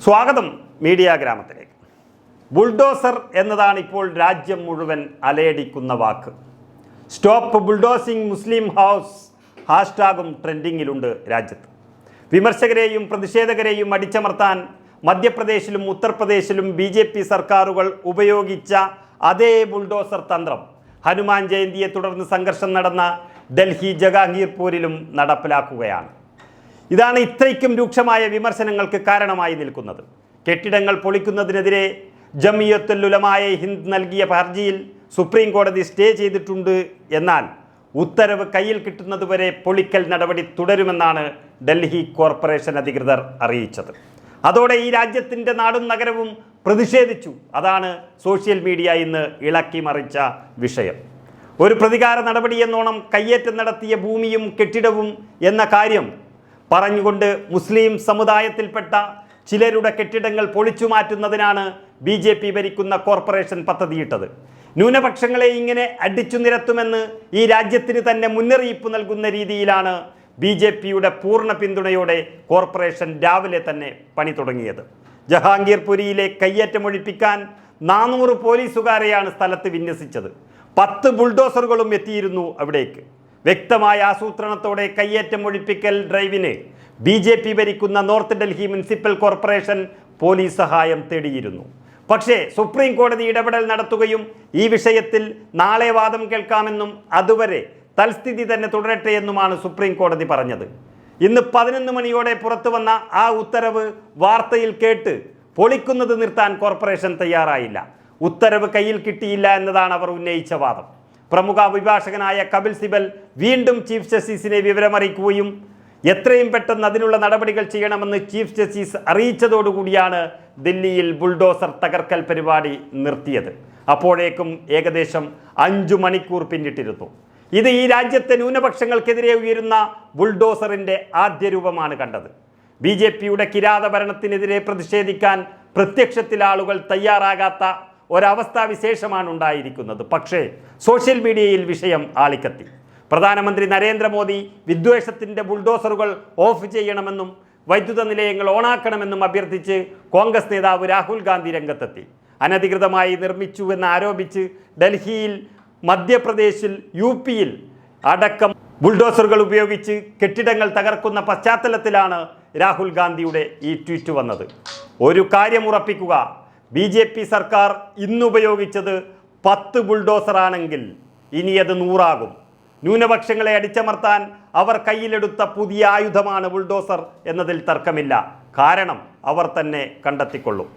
സ്വാഗതം മീഡിയ ഗ്രാമത്തിലേക്ക്. ബുൾഡോസർ എന്നതാണ് ഇപ്പോൾ രാജ്യം മുഴുവൻ അലയടിക്കുന്ന വാക്ക്. സ്റ്റോപ്പ് ബുൾഡോസിംഗ് മുസ്ലിം ഹൗസ് ഹാഷ്ടാഗും ട്രെൻഡിങ്ങിലുണ്ട് രാജ്യത്ത്. വിമർശകരെയും പ്രതിഷേധകരെയും അടിച്ചമർത്താൻ മധ്യപ്രദേശിലും ഉത്തർപ്രദേശിലും BJP സർക്കാരുകൾ ഉപയോഗിച്ച അതേ ബുൾഡോസർ തന്ത്രം ഹനുമാൻ ജയന്തിയെ തുടർന്ന് സംഘർഷം നടന്ന ഡൽഹി ജഹാംഗീർപൂരിലും നടപ്പിലാക്കുകയാണ്. ഇതാണ് ഇത്രയ്ക്കും രൂക്ഷമായ വിമർശനങ്ങൾക്ക് കാരണമായി നിൽക്കുന്നത്. കെട്ടിടങ്ങൾ പൊളിക്കുന്നതിനെതിരെ ജമിയത്തുൽ ഉലമായെ ഹിന്ദ് നൽകിയ ഹർജിയിൽ സുപ്രീം കോടതി സ്റ്റേ ചെയ്തിട്ടുണ്ട്. എന്നാൽ ഉത്തരവ് കയ്യിൽ കിട്ടുന്നതുവരെ പൊളിക്കൽ നടപടി തുടരുമെന്നാണ് ഡൽഹി കോർപ്പറേഷൻ അധികൃതർ അറിയിച്ചത്. അതോടെ ഈ രാജ്യത്തിൻ്റെ നാടും നഗരവും പ്രതിഷേധിച്ചു. അതാണ് സോഷ്യൽ മീഡിയ ഇന്ന് ഇളക്കി മറിച്ച വിഷയം. ഒരു പ്രതികാര നടപടിയെന്നോണം കയ്യേറ്റം നടത്തിയ ഭൂമിയും കെട്ടിടവും എന്ന കാര്യം പറഞ്ഞുകൊണ്ട് മുസ്ലിം സമുദായത്തിൽപ്പെട്ട ചിലരുടെ കെട്ടിടങ്ങൾ പൊളിച്ചു മാറ്റുന്നതിനാണ് BJP ഭരിക്കുന്ന കോർപ്പറേഷൻ പദ്ധതിയിട്ടത്. ന്യൂനപക്ഷങ്ങളെ ഇങ്ങനെ അടിച്ചു നിരത്തുമെന്ന് ഈ രാജ്യത്തിന് തന്നെ മുന്നറിയിപ്പ് നൽകുന്ന രീതിയിലാണ് BJPയുടെ പൂർണ്ണ പിന്തുണയോടെ കോർപ്പറേഷൻ രാവിലെ തന്നെ പണി തുടങ്ങിയത്. ജഹാംഗീർപുരിയിലെ കയ്യേറ്റമൊഴിപ്പിക്കാൻ 400 പോലീസുകാരെയാണ് സ്ഥലത്ത് വിന്യസിച്ചത്. 10 ബുൾഡോസറുകളും എത്തിയിരുന്നു അവിടേക്ക്. വ്യക്തമായ ആസൂത്രണത്തോടെ കയ്യേറ്റം ഒഴിപ്പിക്കൽ ഡ്രൈവിന് BJP ഭരിക്കുന്ന north Delhi municipal corporation police സഹായം തേടിയിരുന്നു. പക്ഷേ സുപ്രീം കോടതി ഇടപെടൽ നടത്തുകയും ഈ വിഷയത്തിൽ നാളെ വാദം കേൾക്കാമെന്നും അതുവരെ തൽസ്ഥിതി തന്നെ തുടരട്ടെ എന്നുമാണ് സുപ്രീം കോടതി പറഞ്ഞത്. ഇന്ന് 11 മണിയോടെ പുറത്തു വന്ന ആ ഉത്തരവ് വാർത്തയിൽ കേട്ട് പൊളിക്കുന്നത് നിർത്താൻ കോർപ്പറേഷൻ തയ്യാറായില്ല. ഉത്തരവ് കയ്യിൽ കിട്ടിയില്ല എന്നതാണ് അവർ ഉന്നയിച്ച വാദം. പ്രമുഖ അഭിഭാഷകനായ കപിൽ സിബൽ വീണ്ടും ചീഫ് ജസ്റ്റിസിനെ വിവരമറിയിക്കുകയും എത്രയും പെട്ടെന്ന് അതിനുള്ള നടപടികൾ ചെയ്യണമെന്ന് ചീഫ് ജസ്റ്റിസ് അറിയിച്ചതോടുകൂടിയാണ് ദില്ലിയിൽ ബുൾഡോസർ തകർക്കൽ പരിപാടി നിർത്തിയത്. അപ്പോഴേക്കും ഏകദേശം 5 മണിക്കൂർ പിന്നിട്ടിരുന്നു. ഇത് ഈ രാജ്യത്തെ ന്യൂനപക്ഷങ്ങൾക്കെതിരെ ഉയരുന്ന ബുൾഡോസറിൻ്റെ ആദ്യ രൂപമാണ് കണ്ടത്. BJPയുടെ കിരാത ഭരണത്തിനെതിരെ പ്രതിഷേധിക്കാൻ പ്രത്യക്ഷത്തിൽ ആളുകൾ തയ്യാറാകാത്ത ഒരവസ്ഥാവിശേഷമാണ് ഉണ്ടായിരിക്കുന്നത്. പക്ഷേ സോഷ്യൽ മീഡിയയിൽ വിഷയം ആളിക്കത്തി. പ്രധാനമന്ത്രി നരേന്ദ്രമോദി വിദ്വേഷത്തിൻ്റെ ബുൾഡോസറുകൾ ഓഫ് ചെയ്യണമെന്നും വൈദ്യുത നിലയങ്ങൾ ഓണാക്കണമെന്നും അഭ്യർത്ഥിച്ച് കോൺഗ്രസ് നേതാവ് രാഹുൽ ഗാന്ധി രംഗത്തെത്തി. അനധികൃതമായി നിർമ്മിച്ചുവെന്ന് ആരോപിച്ച് ഡൽഹിയിൽ, മധ്യപ്രദേശിൽ, UPയിൽ അടക്കം ബുൾഡോസറുകൾ ഉപയോഗിച്ച് കെട്ടിടങ്ങൾ തകർക്കുന്ന പശ്ചാത്തലത്തിലാണ് രാഹുൽ ഗാന്ധിയുടെ ഈ ട്വീറ്റ് വന്നത്. ഒരു കാര്യം ഉറപ്പിക്കുക, BJP സർക്കാർ ഇന്നുപയോഗിച്ചത് 10 ബുൾഡോസറാണെങ്കിൽ ഇനി അത് 100 ആകും. ന്യൂനപക്ഷങ്ങളെ അടിച്ചമർത്താൻ അവർ കയ്യിലെടുത്ത പുതിയ ആയുധമാണ് ബുൾഡോസർ എന്നതിൽ തർക്കമില്ല. കാരണം അവർ തന്നെ കണ്ടെത്തിക്കൊള്ളും.